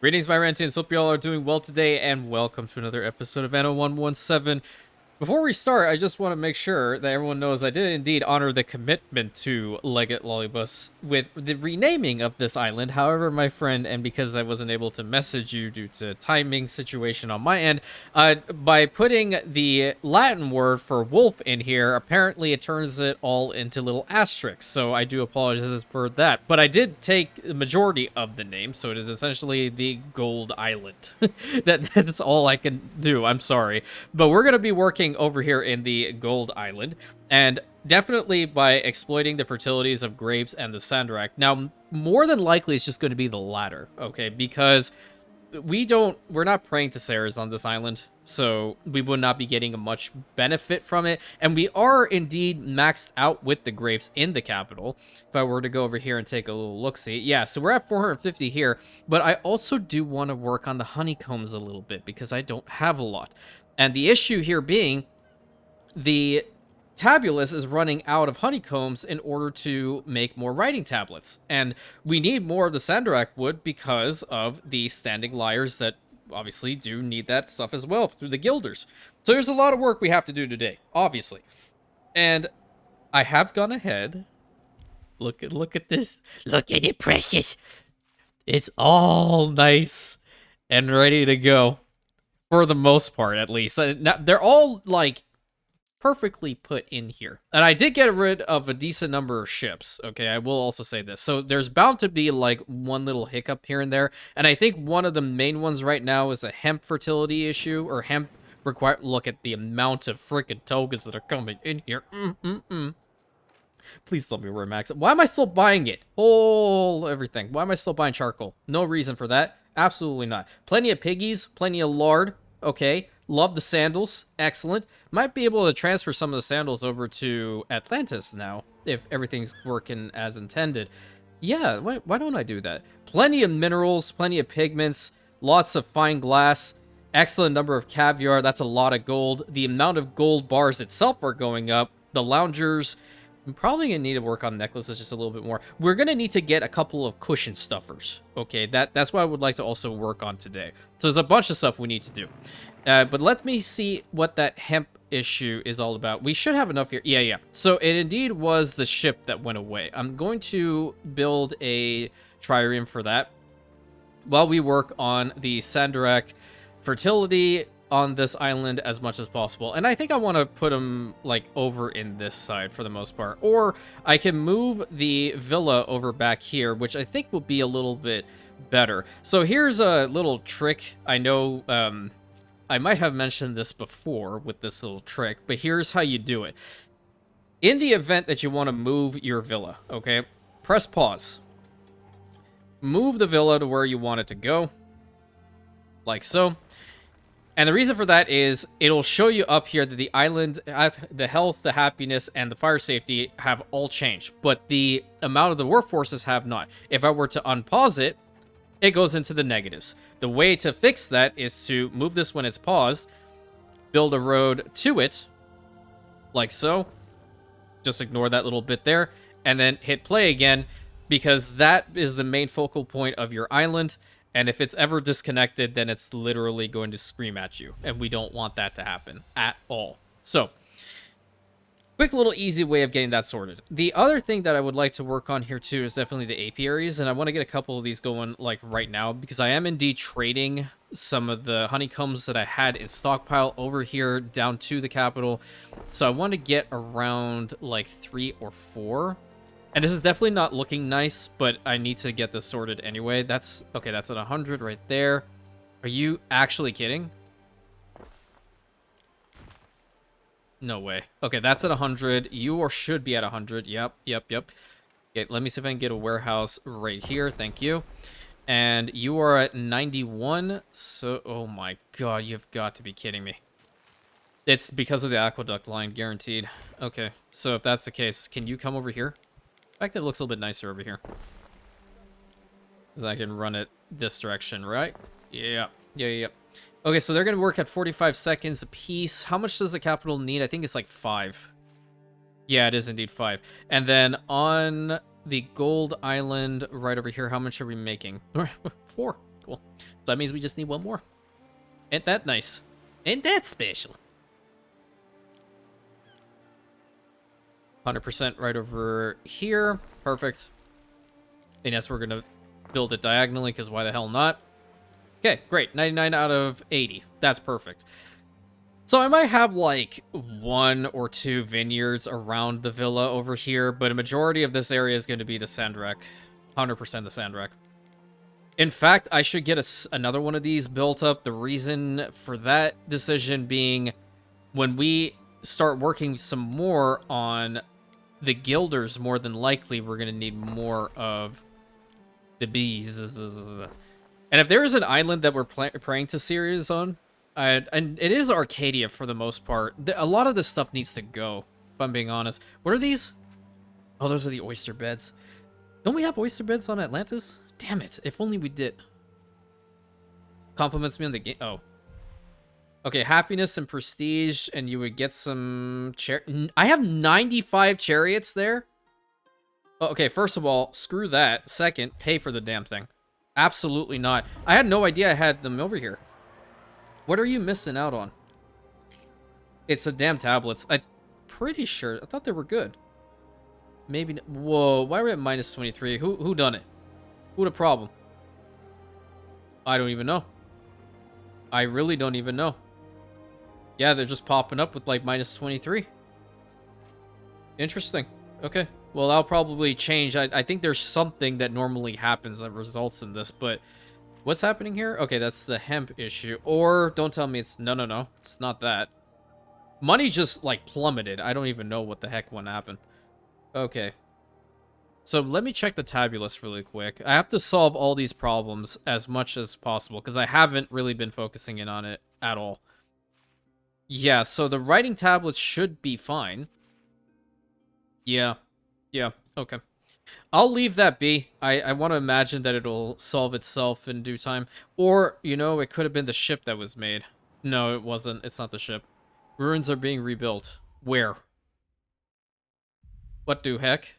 Greetings, my Rantians. Hope you all are doing well today, and welcome to another episode of Anno 117. Before we start, I just want to make sure that everyone knows I did indeed honor the commitment to Legate Lollibus with the renaming of this island. However, my friend, and because I wasn't able to message you due to timing situation on my end, by putting the Latin word for wolf in here, apparently it turns it all into little asterisks. So I do apologize for that. But I did take the majority of the name, so it is essentially the Gold Island. That's all I can do. I'm sorry. But we're going to be working over here in the Gold Island, and definitely by exploiting the fertilities of grapes and the Sandrak. Now, more than likely, it's just going to be the latter, okay? Because we're not praying to Ceres on this island, so we would not be getting much benefit from it. And we are indeed maxed out with the grapes in the capital. If I were to go over here and take a little look-see, yeah, so we're at 450 here, but I also do want to work on the honeycombs a little bit because I don't have a lot. And the issue here being the tabulus is running out of honeycombs in order to make more writing tablets. And we need more of the Sandrak wood because of the standing liars that obviously do need that stuff as well through the guilders. So there's a lot of work we have to do today, obviously. And I have gone ahead. Look at this. Look at it, precious. It's all nice and ready to go. For the most part, at least. They're all, like, perfectly put in here. And I did get rid of a decent number of ships, okay? I will also say this. So there's bound to be, like, one little hiccup here and there. And I think one of the main ones right now is a hemp fertility issue, or hemp require. Look at the amount of freaking tokens that are coming in here. Please tell me we're maxed. Why am I still buying it? Oh, everything. Why am I still buying charcoal? No reason for that. Absolutely not. Plenty of piggies, plenty of lard. Okay, love the sandals. Excellent. Might be able to transfer some of the sandals over to Atlantis now, if everything's working as intended. Yeah, why don't I do that? Plenty of minerals, plenty of pigments, lots of fine glass, excellent number of caviar. That's a lot of gold. The amount of gold bars itself are going up. The loungers. I'm probably going to need to work on necklaces just a little bit more. We're going to need to get a couple of cushion stuffers. Okay, that's what I would like to also work on today. So there's a bunch of stuff we need to do. But let me see what that hemp issue is all about. We should have enough here. Yeah. So it indeed was the ship that went away. I'm going to build a trireme for that while we work on the Sandrak fertility on this island as much as possible. And I think I want to put them like over in this side for the most part, or I can move the villa over back here, which I think will be a little bit better. So here's a little trick. I know I might have mentioned this before with this little trick, but here's how you do it. In the event that you want to move your villa, okay, press pause, move the villa to where you want it to go, like so. And the reason for that is it'll show you up here that the island, the health, the happiness, and the fire safety have all changed, but the amount of the workforces have not. If I were to unpause it, it goes into the negatives. The way to fix that is to move this when it's paused, build a road to it, like so. Just ignore that little bit there, and then hit play again, because that is the main focal point of your island. And if it's ever disconnected, then it's literally going to scream at you. And we don't want that to happen at all. So, quick little easy way of getting that sorted. The other thing that I would like to work on here too is definitely the apiaries. And I want to get a couple of these going like right now, because I am indeed trading some of the honeycombs that I had in stockpile over here down to the capital. So I want to get around like 3 or 4. And this is definitely not looking nice, but I need to get this sorted anyway. That's okay, that's at 100 right there. Are you actually kidding? No way. Okay, that's at 100. You should be at 100. Yep. Okay, let me see if I can get a warehouse right here. Thank you. And you are at 91. So, oh my god, you've got to be kidding me. It's because of the aqueduct line, guaranteed. Okay, so if that's the case, can you come over here? In fact, it looks a little bit nicer over here. Because I can run it this direction, right? Yeah. Okay, so they're going to work at 45 seconds a piece. How much does the capital need? I think it's like 5. Yeah, it is indeed 5. And then on the Gold Island right over here, how much are we making? 4. Cool. So that means we just need one more. Ain't that nice? Ain't that special? 100% right over here. Perfect. And yes, we're going to build it diagonally, because why the hell not? Okay, great. 99 out of 80. That's perfect. So I might have, like, 1 or 2 vineyards around the villa over here, but a majority of this area is going to be the Sandrak. 100% the Sandrak. In fact, I should get another one of these built up. The reason for that decision being when we start working some more on the guilders, more than likely we're going to need more of the bees. And if there is an island that we're praying to Sirius on, and it is Arcadia for the most part, a lot of this stuff needs to go, if I'm being honest. What are these? Oh, those are the oyster beds. Don't we have oyster beds on Atlantis? Damn it, if only we did. Compliments me on the game. Oh. Okay, happiness and prestige, and you would get some I have 95 chariots there? Oh, okay, first of all, screw that. Second, pay for the damn thing. Absolutely not. I had no idea I had them over here. What are you missing out on? It's the damn tablets. I'm pretty sure. I thought they were good. Maybe. Whoa, why are we at minus 23? Who done it? Who the problem? I don't even know. I really don't even know. Yeah, they're just popping up with like minus 23. Interesting. Okay. Well, I'll probably change. I think there's something that normally happens that results in this, but what's happening here? Okay, that's the hemp issue. Or don't tell me it's... No. It's not that. Money just like plummeted. I don't even know what the heck went happen. Okay. So let me check the tabulus really quick. I have to solve all these problems as much as possible because I haven't really been focusing in on it at all. Yeah, so the writing tablets should be fine. Yeah, okay. I'll leave that be. I want to imagine that it'll solve itself in due time. Or, you know, it could have been the ship that was made. No, it wasn't. It's not the ship. Ruins are being rebuilt. Where? What do heck?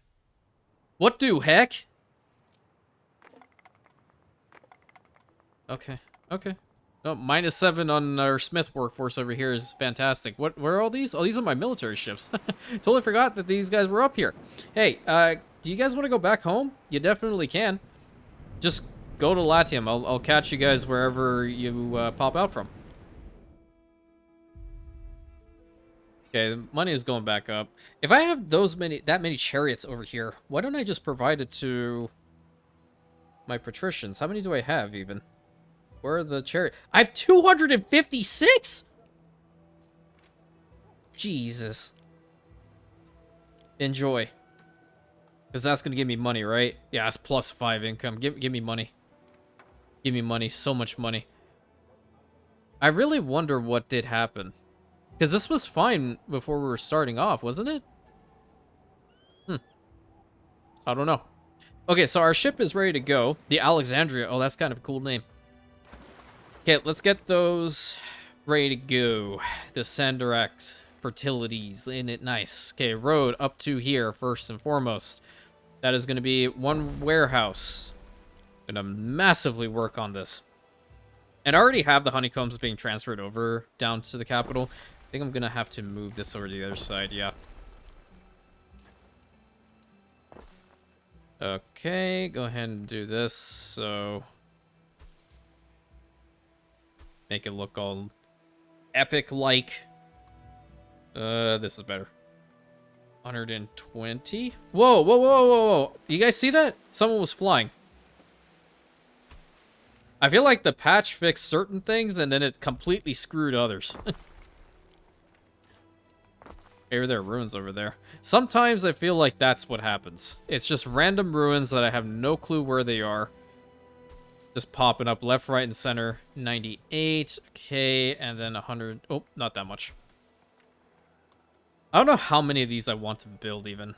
What do heck? Okay. Oh, -7 on our Smith workforce over here is fantastic. Where are all these? Oh, these are my military ships. Totally forgot that these guys were up here. Hey, do you guys want to go back home? You definitely can. Just go to Latium. I'll catch you guys wherever you pop out from. Okay, the money is going back up. If I have that many chariots over here, why don't I just provide it to my patricians? How many do I have even? Where are the chariot? I have 256? Jesus. Enjoy. Because that's going to give me money, right? Yeah, it's +5 income. Give me money. Give me money. So much money. I really wonder what did happen. Because this was fine before we were starting off, wasn't it? I don't know. Okay, so our ship is ready to go. The Alexandria. Oh, that's kind of a cool name. Okay, let's get those ready to go. The Sandarax fertilities. Ain't it nice? Okay, road up to here first and foremost. That is going to be one warehouse. Going to massively work on this. And I already have the honeycombs being transferred over down to the capital. I think I'm going to have to move this over to the other side, yeah. Okay, go ahead and do this, so... make it look all epic-like. This is better. 120? Whoa. You guys see that? Someone was flying. I feel like the patch fixed certain things, and then it completely screwed others. Maybe there are ruins over there. Sometimes I feel like that's what happens. It's just random ruins that I have no clue where they are. Just popping up left, right, and center. 98. Okay, and then 100. Oh, not that much. I don't know how many of these I want to build, even.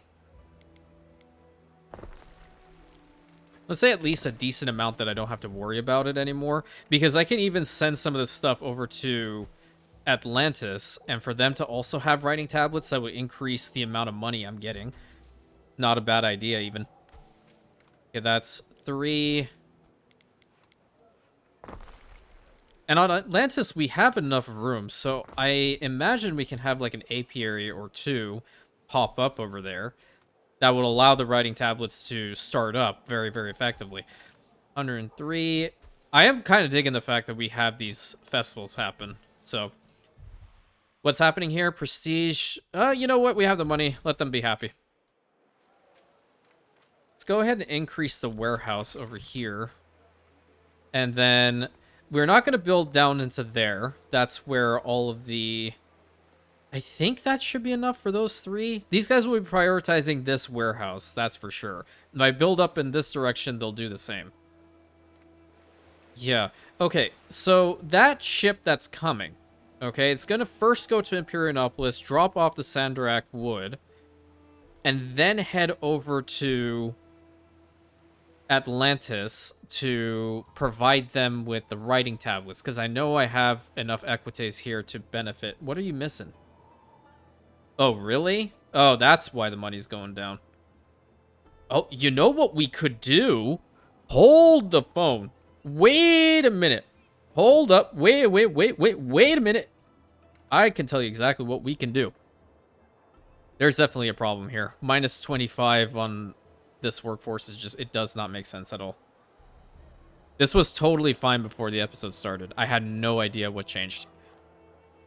Let's say at least a decent amount that I don't have to worry about it anymore. Because I can even send some of this stuff over to Atlantis. And for them to also have writing tablets, that would increase the amount of money I'm getting. Not a bad idea, even. Okay, that's 3... And on Atlantis, we have enough room, so I imagine we can have like an apiary or two pop up over there that would allow the writing tablets to start up very, very effectively. 103. I am kind of digging the fact that we have these festivals happen. So, what's happening here? Prestige. You know what? We have the money. Let them be happy. Let's go ahead and increase the warehouse over here. And then we're not going to build down into there. That's where all of the... I think that should be enough for those three. These guys will be prioritizing this warehouse, that's for sure. If I build up in this direction, they'll do the same. Yeah. Okay, so that ship that's coming, okay, it's going to first go to Imperiumopolis, drop off the Sandrak wood, and then head over to Atlantis to provide them with the writing tablets, because I know I have enough equites here to benefit. What are you missing? Oh, really? Oh, that's why the money's going down. Oh, you know what we could do? Hold the phone. Wait a minute. Hold up. Wait a minute. I can tell you exactly what we can do. There's definitely a problem here. Minus 25 on this workforce is just, it does not make sense at all. This was totally fine before the episode started. I had no idea what changed.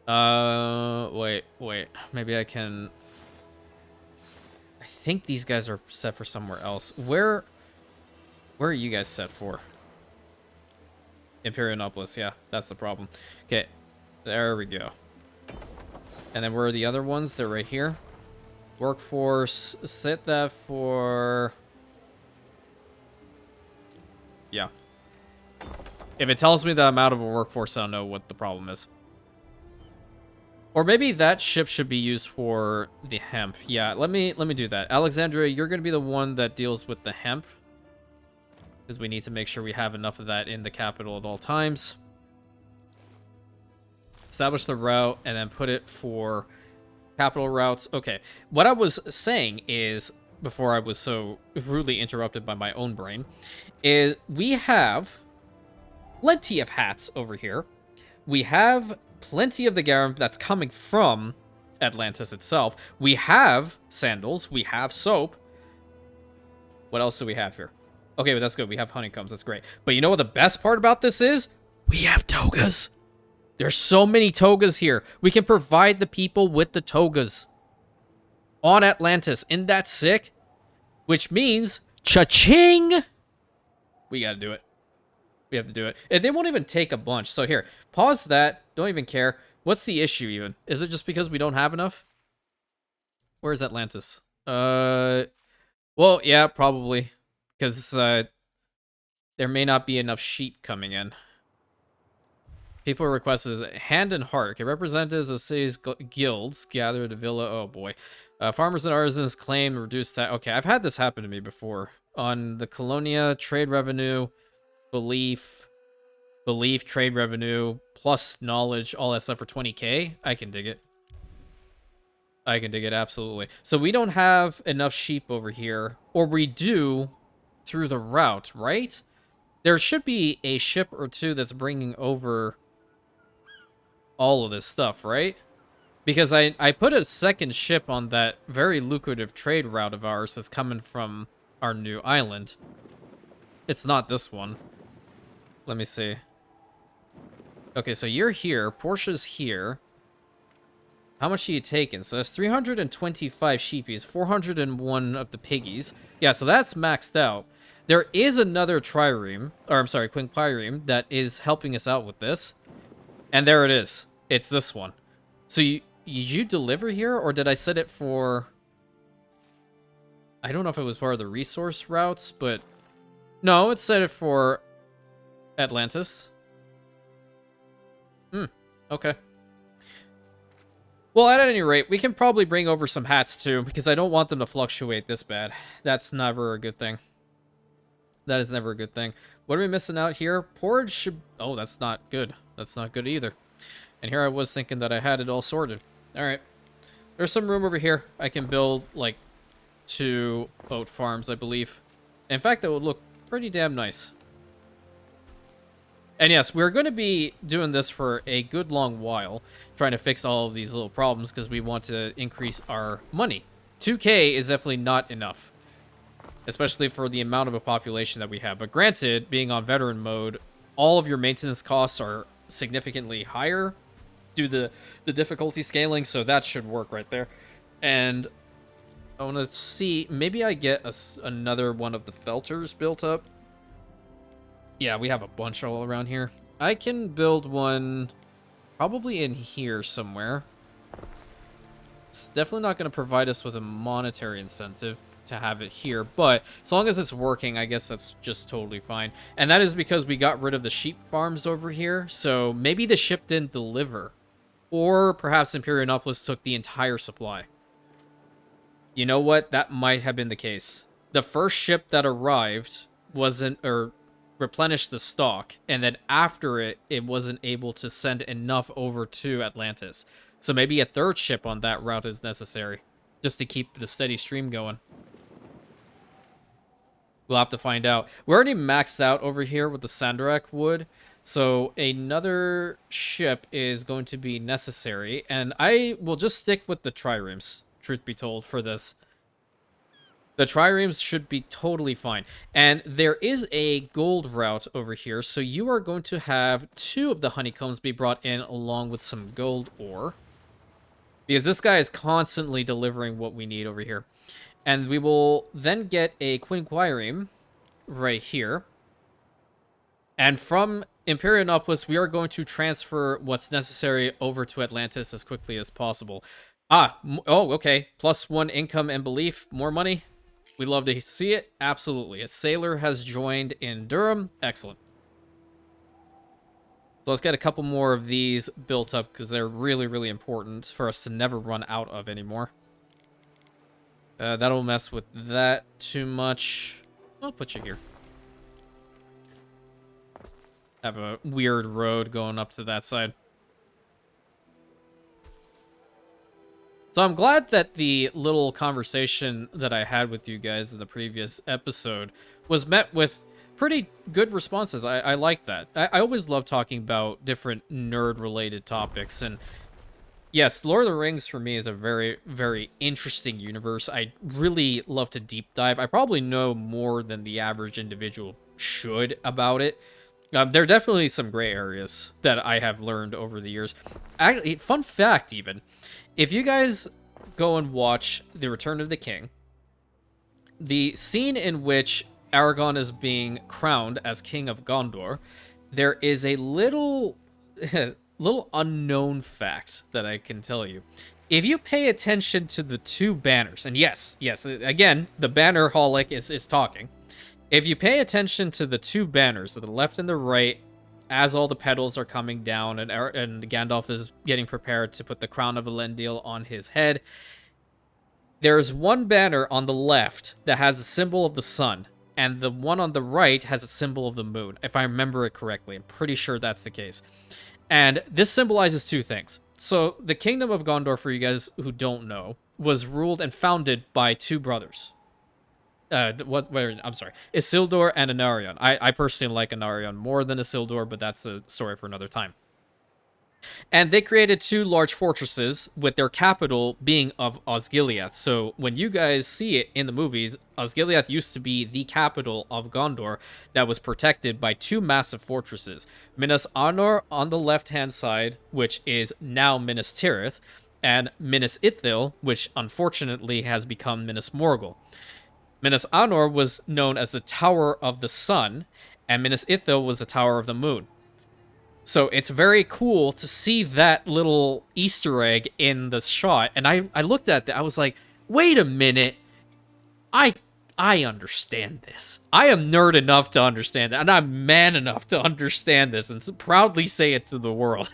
Wait. Maybe I can... I think these guys are set for somewhere else. Where are you guys set for? Imperiumopolis, yeah, that's the problem. Okay, there we go. And then where are the other ones? They're right here. Workforce, set that for... Yeah. If it tells me that I'm out of a workforce, I'll know what the problem is. Or maybe that ship should be used for the hemp. Yeah, let me do that. Alexandria, you're going to be the one that deals with the hemp, because we need to make sure we have enough of that in the capital at all times. Establish the route, and then put it for capital routes. Okay, what I was saying is, before I was so rudely interrupted by my own brain, is we have plenty of hats over here. We have plenty of the garum that's coming from Atlantis itself. We have sandals. We have soap. What else do we have here? Okay, but that's good. We have honeycombs. That's great. But you know what the best part about this is? We have togas. There's so many togas here. We can provide the people with the togas on Atlantis. Isn't that sick? Which means, cha-ching! We gotta do it. We have to do it. And they won't even take a bunch. So here, pause that. Don't even care. What's the issue even? Is it just because we don't have enough? Where's Atlantis? Well, yeah, probably. Because there may not be enough sheep coming in. People requested hand and heart. Okay, representatives of cities guilds gather at a villa. Oh boy. Farmers and artisans claim reduced that. Okay, I've had this happen to me before. On the Colonia, trade revenue, belief, trade revenue, plus knowledge, all that stuff for 20k. I can dig it. I can dig it, absolutely. So we don't have enough sheep over here. Or we do through the route, right? There should be a ship or two that's bringing over all of this stuff, right? Because I put a second ship on that very lucrative trade route of ours that's coming from our new island. It's not this one. Let me see. Okay, so you're here. Portia's here. How much are you taking? So that's 325 sheepies, 401 of the piggies. Yeah, so that's maxed out. There is another trireme, or I'm sorry, quinquireme, that is helping us out with this. And there it is. It's this one. So did you deliver here, or did I set it for... I don't know if it was part of the resource routes, but... No, it set it for Atlantis. Okay. Well, at any rate, we can probably bring over some hats too, because I don't want them to fluctuate this bad. That's never a good thing. That is never a good thing. What are we missing out here? Porridge should... Oh, that's not good. That's not good either. And here I was thinking that I had it all sorted. Alright. There's some room over here. I can build, like, 2 oat farms, I believe. In fact, that would look pretty damn nice. And yes, we're going to be doing this for a good long while, trying to fix all of these little problems because we want to increase our money. 2K is definitely not enough, especially for the amount of a population that we have. But granted, being on veteran mode, all of your maintenance costs are significantly higher due to the difficulty scaling, so that should work right there. And I want to see, maybe I get another one of the felters built up. Yeah, we have a bunch all around here. I can build one probably in here somewhere. It's definitely not going to provide us with a monetary incentive to have it here, but as long as it's working, I guess that's just totally fine. And that is because we got rid of the sheep farms over here, so maybe the ship didn't deliver. Or perhaps Imperiumopolis took the entire supply. You know what? That might have been the case. The first ship that arrived wasn't, or replenished the stock, and then after it wasn't able to send enough over to Atlantis. So maybe a third ship on that route is necessary, just to keep the steady stream going. We'll have to find out. We're already maxed out over here with the Sandarak wood, so another ship is going to be necessary, and I will just stick with the triremes, truth be told, for this. The triremes should be totally fine. And there is a gold route over here, so you are going to have 2 of the honeycombs be brought in along with some gold ore. Because this guy is constantly delivering what we need over here. And we will then get a quinquireme right here. And from Imperiumopolis, we are going to transfer what's necessary over to Atlantis as quickly as possible. Oh, okay. +1 income and belief. More money. We love to see it. Absolutely. A sailor has joined in Durham. Excellent. So let's get a couple more of these built up because they're really, really important for us to never run out of anymore. That'll mess with that too much. I'll put you here. Have a weird road going up to that side. So I'm glad that the little conversation that I had with you guys in the previous episode was met with pretty good responses. I like that. I always love talking about different nerd-related topics. And yes, Lord of the Rings for me is a very, very interesting universe. I really love to deep dive. I probably know more than the average individual should about it. There are definitely some gray areas that I have learned over the years. Actually, fun fact even, if you guys go and watch The Return of the King, the scene in which Aragorn is being crowned as King of Gondor, there is a little unknown fact that I can tell you. If you pay attention to the 2 banners, and yes, again, the banner holic is talking. If you pay attention to the 2 banners, to the left and the right, as all the petals are coming down and Gandalf is getting prepared to put the crown of Elendil on his head, there's one banner on the left that has a symbol of the sun, and the one on the right has a symbol of the moon, if I remember it correctly. I'm pretty sure that's the case. And this symbolizes 2 things. So the Kingdom of Gondor, for you guys who don't know, was ruled and founded by 2 brothers. I'm sorry, Isildur and Anarion. I personally like Anarion more than Isildur, but that's a story for another time. And they created 2 large fortresses, with their capital being of Osgiliath. So when you guys see it in the movies, Osgiliath used to be the capital of Gondor that was protected by 2 massive fortresses. Minas Anor on the left-hand side, which is now Minas Tirith, and Minas Ithil, which unfortunately has become Minas Morgul. Minas Anor was known as the Tower of the Sun, and Minas Ithil was the Tower of the Moon. So it's very cool to see that little Easter egg in the shot, and I looked at that, I was like, wait a minute, I understand this. I am nerd enough to understand it, and I'm man enough to understand this, and proudly say it to the world.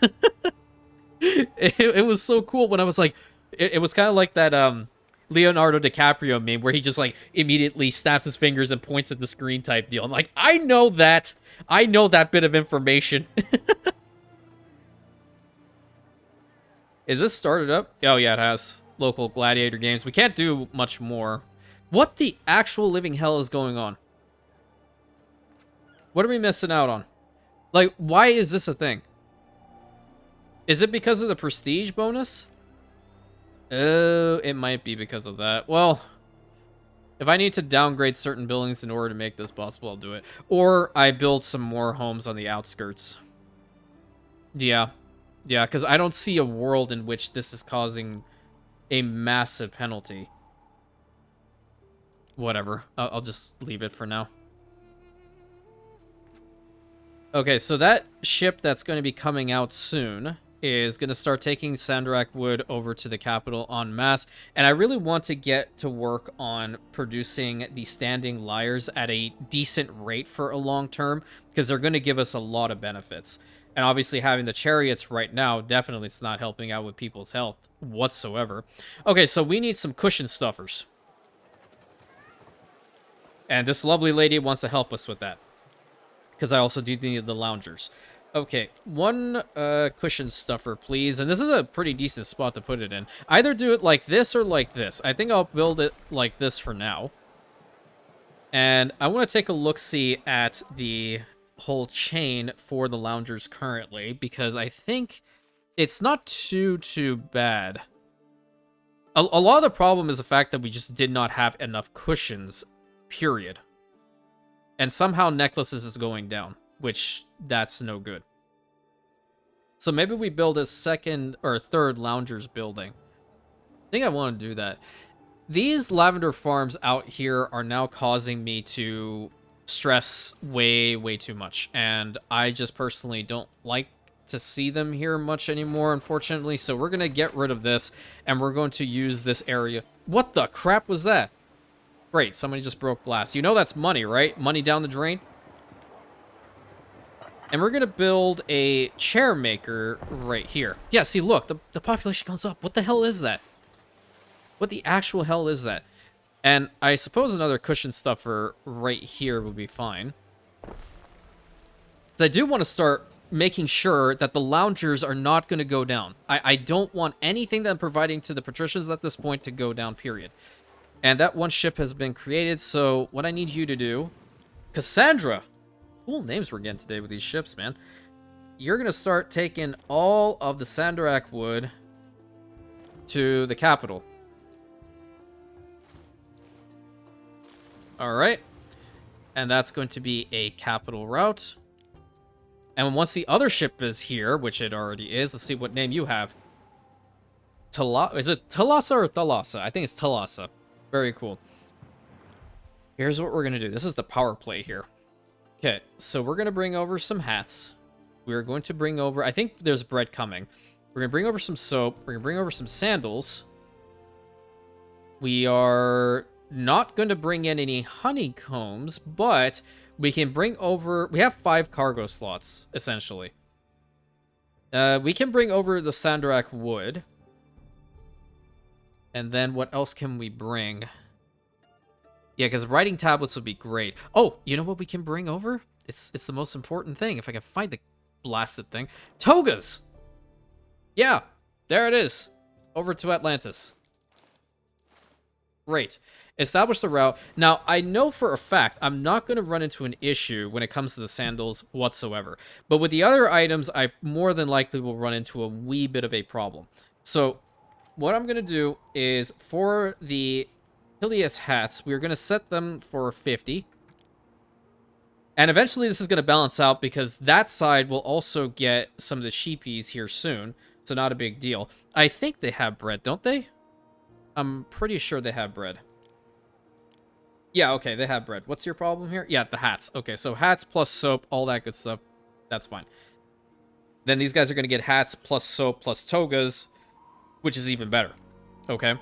It was so cool when I was like, it was kind of like that, Leonardo DiCaprio meme where he just like immediately snaps his fingers and points at the screen type deal. I'm like, I know that bit of information. Is this started up? Oh yeah, it has. Local gladiator games. We can't do much more. What the actual living hell is going on? What are we missing out on? Like, why is this a thing? Is it because of the prestige bonus? Oh, it might be because of that. Well, if I need to downgrade certain buildings in order to make this possible, I'll do it. Or I build some more homes on the outskirts. Yeah. Yeah, because I don't see a world in which this is causing a massive penalty. Whatever. I'll just leave it for now. Okay, so that ship that's going to be coming out soon is going to start taking Sandrak wood over to the capital en masse. And I really want to get to work on producing the standing lyres at a decent rate for a long term, because they're going to give us a lot of benefits. And obviously having the chariots right now, definitely it's not helping out with people's health whatsoever. Okay, so we need some cushion stuffers. And this lovely lady wants to help us with that, because I also do need the loungers. Okay, one cushion stuffer, please. And this is a pretty decent spot to put it in. Either do it like this or like this. I think I'll build it like this for now. And I want to take a look-see at the whole chain for the loungers currently, because I think it's not too bad. A lot of the problem is the fact that we just did not have enough cushions, period. And somehow necklaces is going down, which that's no good. So maybe we build a second or third loungers building. I think I want to do that. These lavender farms out here are now causing me to stress way too much. And I just personally don't like to see them here much anymore, unfortunately. So we're going to get rid of this, and we're going to use this area. What the crap was that? Great, somebody just broke glass. You know that's money, right? Money down the drain. And we're going to build a chair maker right here. Yeah, see, look, the population goes up. What the hell is that? What the actual hell is that? And I suppose another cushion stuffer right here would be fine. So I do want to start making sure that the loungers are not going to go down. I don't want anything that I'm providing to the patricians at this point to go down, period. And that one ship has been created, so what I need you to do... Cassandra! Cool names we're getting today with these ships, man. You're going to start taking all of the Sandrak wood to the capital. Alright. And that's going to be a capital route. And once the other ship is here, which it already is, let's see what name you have. Is it Talassa or Thalassa? I think it's Talassa. Very cool. Here's what we're going to do. This is the power play here. Okay, so we're going to bring over some hats. We're going to bring over... I think there's bread coming. We're going to bring over some soap. We're going to bring over some sandals. We are not going to bring in any honeycombs, but we can bring over... We have 5 cargo slots, essentially. We can bring over the Sandrak wood. And then what else can we bring? Yeah, because writing tablets would be great. Oh, you know what we can bring over? It's the most important thing. If I can find the blasted thing. Togas! Yeah, there it is. Over to Atlantis. Great. Establish the route. Now, I know for a fact I'm not going to run into an issue when it comes to the sandals whatsoever. But with the other items, I more than likely will run into a wee bit of a problem. So... what I'm going to do is, for the Hilius hats, we're going to set them for 50. And eventually this is going to balance out, because that side will also get some of the sheepies here soon. So not a big deal. I think they have bread, don't they? I'm pretty sure they have bread. Yeah, okay, they have bread. What's your problem here? Yeah, the hats. Okay, so hats plus soap, all that good stuff. That's fine. Then these guys are going to get hats plus soap plus togas, which is even better. Okay.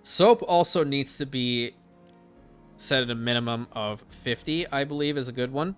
Soap also needs to be set at a minimum of 50, I believe, is a good one.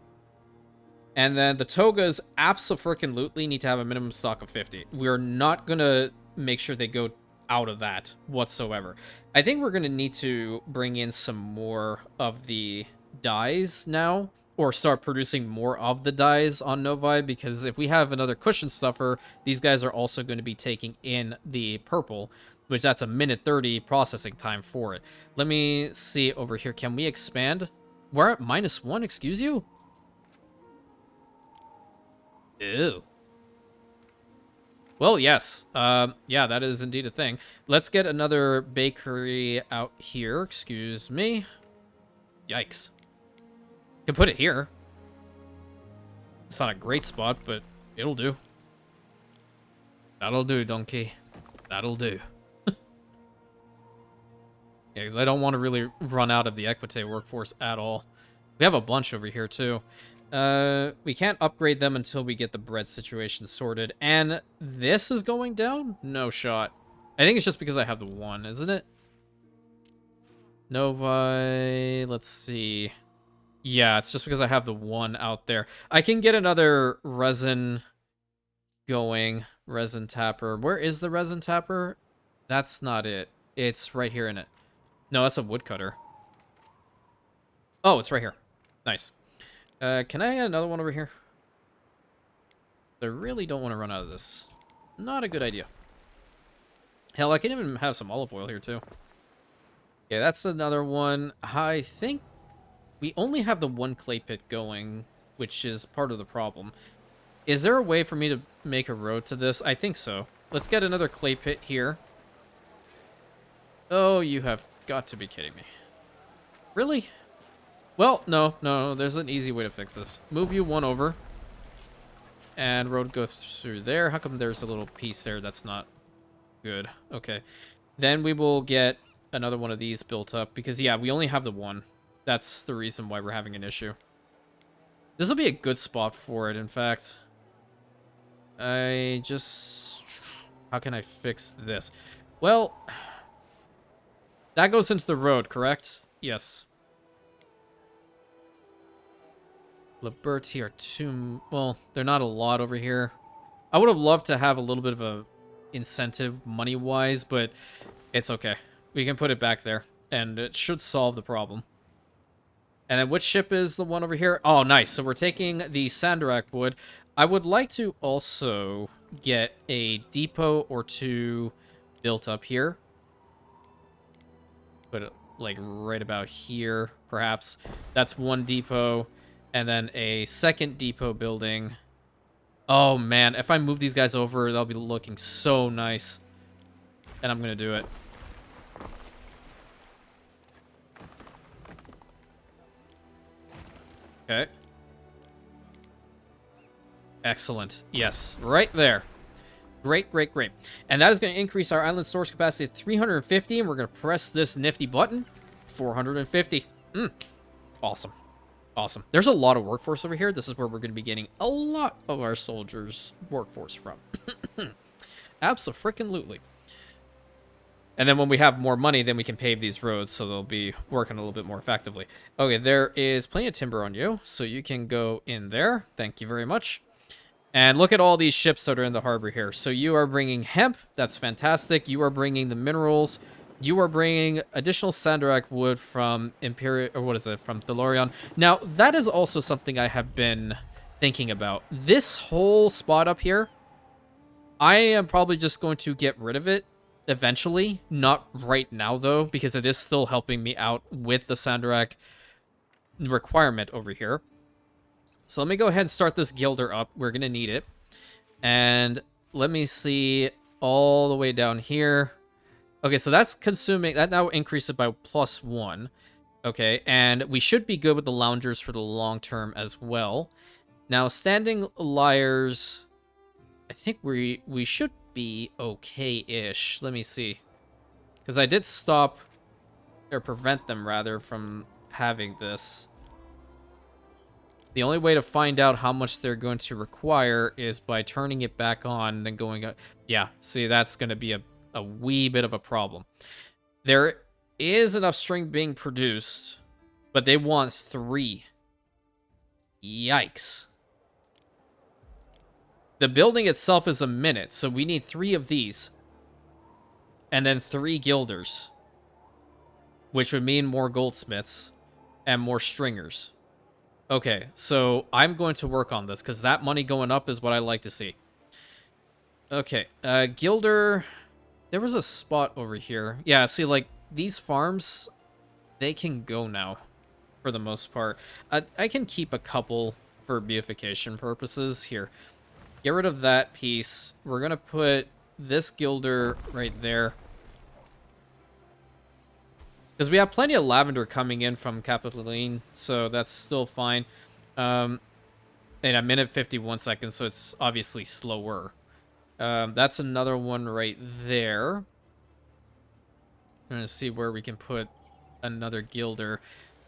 And then the togas abso-freaking-lutely need to have a minimum stock of 50. We're not going to make sure they go out of that whatsoever. I think we're going to need to bring in some more of the dyes now, or start producing more of the dyes on Novi, because if we have another cushion stuffer, these guys are also going to be taking in the purple, which that's a minute 30 processing time for it. Let me see over here. Can we expand? We're at -1, excuse you? Ew. Well, yes. Yeah, that is indeed a thing. Let's get another bakery out here. Excuse me. Yikes. Can put it here. It's not a great spot, but it'll do. That'll do, donkey. That'll do. Yeah, because I don't want to really run out of the Equite workforce at all. We have a bunch over here, too. We can't upgrade them until we get the bread situation sorted. And this is going down? No shot. I think it's just because I have the one, isn't it? Novi, let's see. Yeah, it's just because I have the one out there. I can get another resin going. Resin tapper. Where is the resin tapper? That's not it. It's right here in it. No, that's a woodcutter. Oh, it's right here. Nice. Can I get another one over here? I really don't want to run out of this. Not a good idea. Hell, I can even have some olive oil here, too. Yeah, that's another one. I think we only have the one clay pit going, which is part of the problem. Is there a way for me to make a road to this? I think so. Let's get another clay pit here. Oh, you have got to be kidding me. Really? Well, no, there's an easy way to fix this. Move you one over. And road goes through there. How come there's a little piece there that's not good? Okay. Then we will get another one of these built up. Because, yeah, we only have the one. That's the reason why we're having an issue. This will be a good spot for it, in fact. How can I fix this? Well, that goes into the road, correct? Yes. Liberty are too... Well, they're not a lot over here. I would have loved to have a little bit of a incentive money-wise, but it's okay. We can put it back there, and it should solve the problem. And then which ship is the one over here? Oh, nice. So we're taking the Sandarak wood. I would like to also get a depot or two built up here. Put it, like, right about here, perhaps. That's one depot. And then a second depot building. Oh, man. If I move these guys over, they'll be looking so nice. And I'm going to do it. Okay. Excellent. Yes, right there. Great, great, great. And that is going to increase our island storage capacity to 350, and we're going to press this nifty button. 450. Awesome. Awesome. There's a lot of workforce over here. This is where we're going to be getting a lot of our soldiers' workforce from. Abso-frickin-lutely. And then when we have more money, then we can pave these roads, so they'll be working a little bit more effectively. Okay, there is plenty of timber on you, so you can go in there. Thank you very much. And look at all these ships that are in the harbor here. So you are bringing hemp. That's fantastic. You are bringing the minerals. You are bringing additional Sandarak wood from Imperium, or what is it, from Thalorion. Now, that is also something I have been thinking about. This whole spot up here, I am probably just going to get rid of it eventually. Not right now, though, because it is still helping me out with the Sandarak requirement over here. So let me go ahead and start this gilder up. We're going to need it. And let me see all the way down here. Okay, so that's consuming... That now increases by +1. Okay, and we should be good with the loungers for the long term as well. Now, standing liars... I think we should be okay-ish. Let me see. Because I did stop... Or prevent them, rather, from having this. The only way to find out how much they're going to require is by turning it back on and then going up. Yeah, see, that's going to be a wee bit of a problem. There is enough string being produced, but they want 3. Yikes. The building itself is a minute, so we need 3 of these. And then 3 gilders. Which would mean more goldsmiths and more stringers. Okay, so I'm going to work on this, because that money going up is what I like to see. Okay, Gilder... There was a spot over here. Yeah, see, like, these farms, they can go now, for the most part. I can keep a couple for beautification purposes. Here, Get rid of that piece. We're going to put this gilder right there. Because we have plenty of lavender coming in from Capitoline, so that's still fine. In a minute 51 seconds, so it's obviously slower. That's another one right there. I'm going to see where we can put another gilder.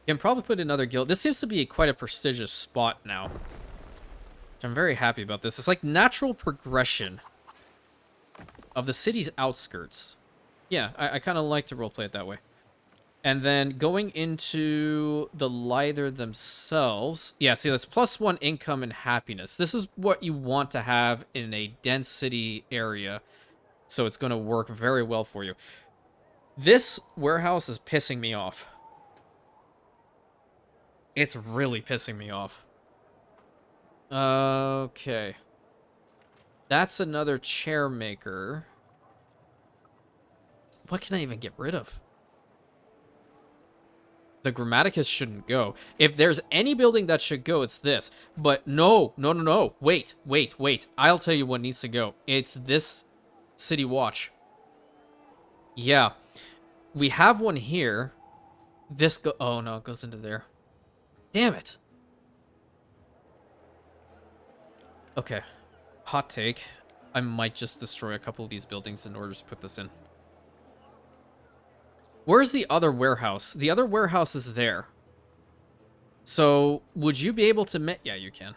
We can probably put another guild. This seems to be quite a prestigious spot now. I'm very happy about this. It's like natural progression of the city's outskirts. Yeah, I kind of like to roleplay it that way. And then going into the Lither themselves. Yeah, see, that's +1 income and happiness. This is what you want to have in a dense city area. So it's going to work very well for you. This warehouse is pissing me off. It's really pissing me off. Okay. That's another chair maker. What can I even get rid of? The Grammaticus shouldn't go. If there's any building that should go, it's this. But no. Wait. I'll tell you what needs to go. It's this City Watch. Yeah. We have one here. This go... Oh, no, it goes into there. Damn it. Okay. Hot take. I might just destroy a couple of these buildings in order to put this in. Where's the other warehouse? The other warehouse is there. So, would you be able to... Yeah, you can.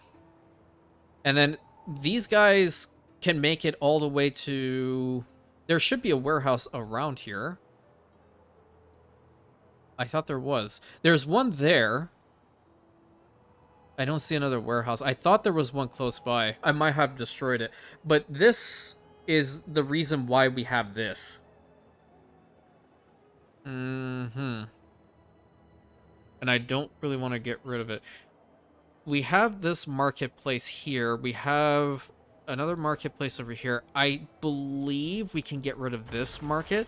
And then these guys can make it all the way to... There should be a warehouse around here. I thought there was. There's one there. I don't see another warehouse. I thought there was one close by. I might have destroyed it. But this is the reason why we have this. And I don't really want to get rid of it. We have this marketplace here. We have another marketplace over here. I believe we can get rid of this market.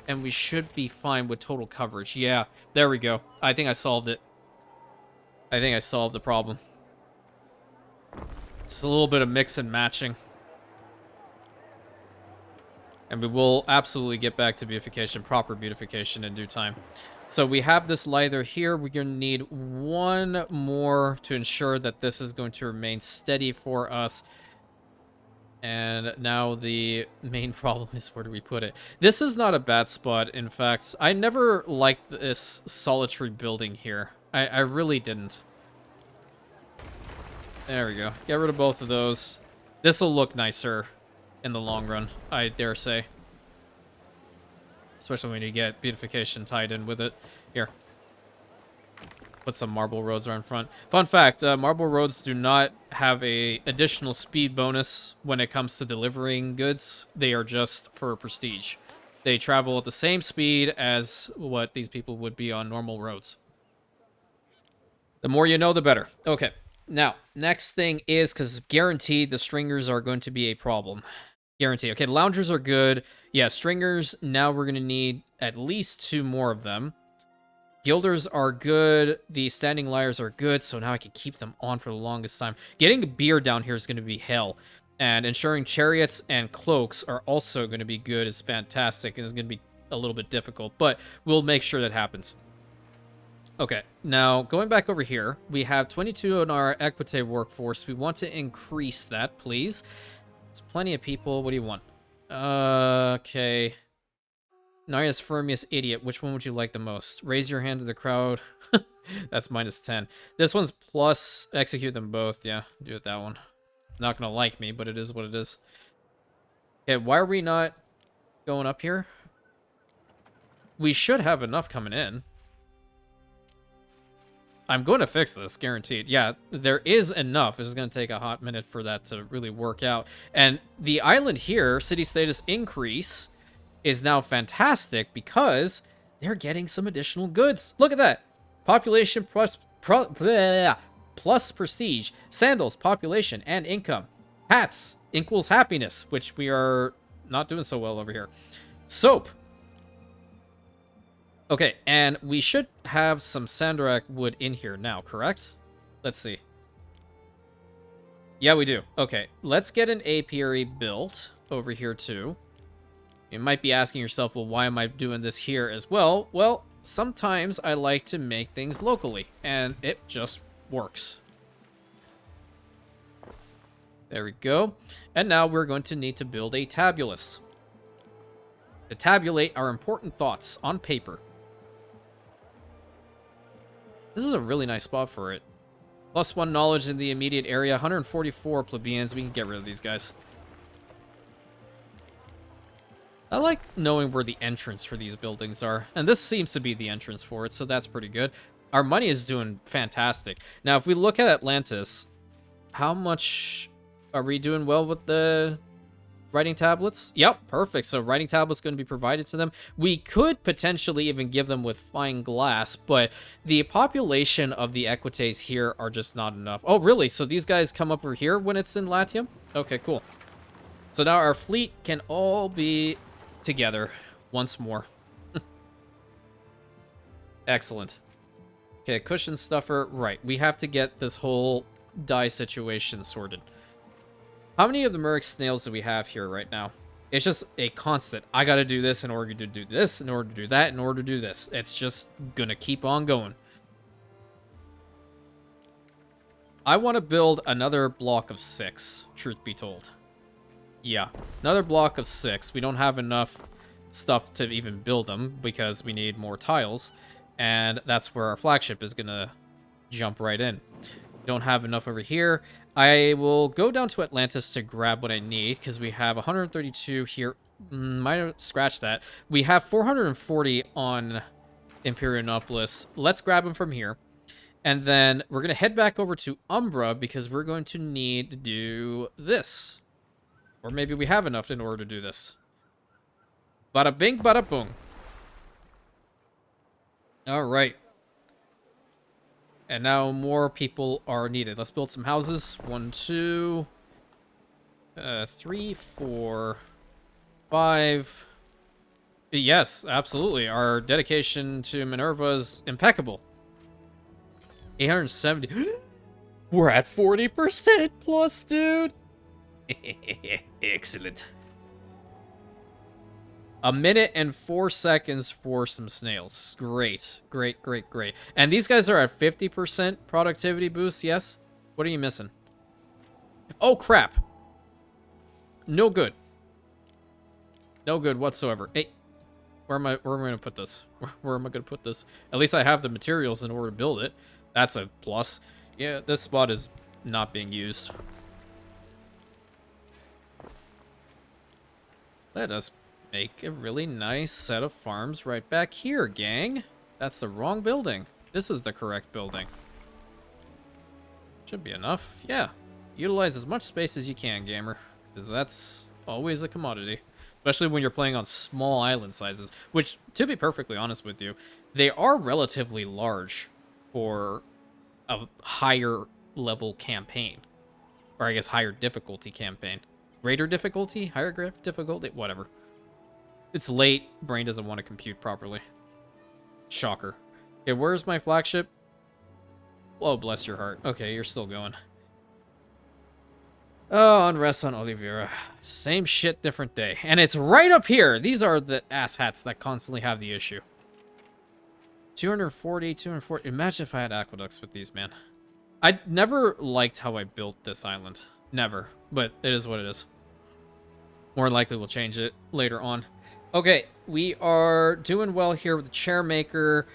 And we should be fine with total coverage. Yeah, there we go. I think I solved it. I think I solved the problem. Just a little bit of mix and matching. And we will absolutely get back to beautification, proper beautification in due time. So we have this Lither here. We're going to need one more to ensure that this is going to remain steady for us. And now the main problem is, where do we put it? This is not a bad spot. In fact, I never liked this solitary building here. I really didn't. There we go. Get rid of both of those. This will look nicer in the long run, I dare say. Especially when you get beautification tied in with it. Here. Put some marble roads right in front. Fun fact, marble roads do not have a additional speed bonus when it comes to delivering goods. They are just for prestige. They travel at the same speed as what these people would be on normal roads. The more you know, the better. Okay. Now, next thing is, because guaranteed the stringers are going to be a problem. Guaranteed. Okay, loungers are good. Yeah, stringers, now we're going to need at least 2 more of them. Gilders are good. The standing lyres are good, so now I can keep them on for the longest time. Getting beer down here is going to be hell. And ensuring chariots and cloaks are also going to be good is fantastic, and it's going to be a little bit difficult, but we'll make sure that happens. Okay, now going back over here, we have 22 in our Equite workforce. We want to increase that, please. There's plenty of people. What do you want? Okay. Narius Fermius Idiot. Which one would you like the most? Raise your hand to the crowd. That's -10. This one's plus. Execute them both. Yeah, do it that one. Not gonna like me, but it is what it is. Okay, why are we not going up here? We should have enough coming in. I'm going to fix this, guaranteed. Yeah, there is enough. It's going to take a hot minute for that to really work out. And the island here, city status increase, is now fantastic because they're getting some additional goods. Look at that. Population plus prestige. Sandals, population, and income. Hats equals happiness, which we are not doing so well over here. Soap. Okay, and we should have some Sandarak wood in here now, correct? Let's see. Yeah, we do. Okay, let's get an apiary built over here too. You might be asking yourself, well, why am I doing this here as well? Well, sometimes I like to make things locally, and it just works. There we go. And now we're going to need to build a tabulus to tabulate our important thoughts on paper. This is a really nice spot for it. +1 knowledge in the immediate area, 144 plebeians. We can get rid of these guys. I like knowing where the entrance for these buildings are. And this seems to be the entrance for it, so that's pretty good. Our money is doing fantastic. Now, if we look at Atlantis, how much are we doing well with the writing tablets? Yep, perfect. So writing tablets going to be provided to them. We could potentially even give them with fine glass, but the population of the Equites here are just not enough. Oh, really? So these guys come up over here when it's in Latium? Okay, cool. So now our fleet can all be together once more. Excellent. Okay, cushion stuffer. Right, we have to get this whole dye situation sorted. How many of the Murric snails do we have here right now? It's just a constant. I gotta do this in order to do this, in order to do that, in order to do this. It's just gonna keep on going. I want to build another block of 6, truth be told. Yeah, another block of 6. We don't have enough stuff to even build them because we need more tiles. And that's where our flagship is gonna jump right in. Don't have enough over here. I will go down to Atlantis to grab what I need because we have 132 here. Might scratch that. We have 440 on Imperiumopolis. Let's grab them from here. And then we're going to head back over to Umbra because we're going to need to do this. Or maybe we have enough in order to do this. Bada bing, bada boom. All right. And now more people are needed. Let's build some houses. 1, 2, 3, 4, 5. Yes, absolutely. Our dedication to Minerva is impeccable. 870. We're at 40% plus, dude. Excellent. 1 minute and 4 seconds for some snails. Great, great, great, great. And these guys are at 50% productivity boost, yes? What are you missing? Oh, crap. No good. No good whatsoever. Hey, where am I going to put this? Where am I going to put this? At least I have the materials in order to build it. That's a plus. Yeah, this spot is not being used. Let us make a really nice set of farms right back here, gang. That's the wrong building. This is the correct building. Should be enough. Yeah. Utilize as much space as you can, gamer. Because that's always a commodity. Especially when you're playing on small island sizes. Which, to be perfectly honest with you, they are relatively large for a higher level campaign. Or I guess higher difficulty campaign. Greater difficulty? Higher difficulty? Whatever. It's late. Brain doesn't want to compute properly. Shocker. Okay, where's my flagship? Oh, bless your heart. Okay, you're still going. Oh, unrest on Oliveira. Same shit, different day. And it's right up here. These are the asshats that constantly have the issue. 240, 240. Imagine if I had aqueducts with these, man. I never liked how I built this island. Never. But it is what it is. More likely we'll change it later on. Okay, we are doing well here with the chair maker,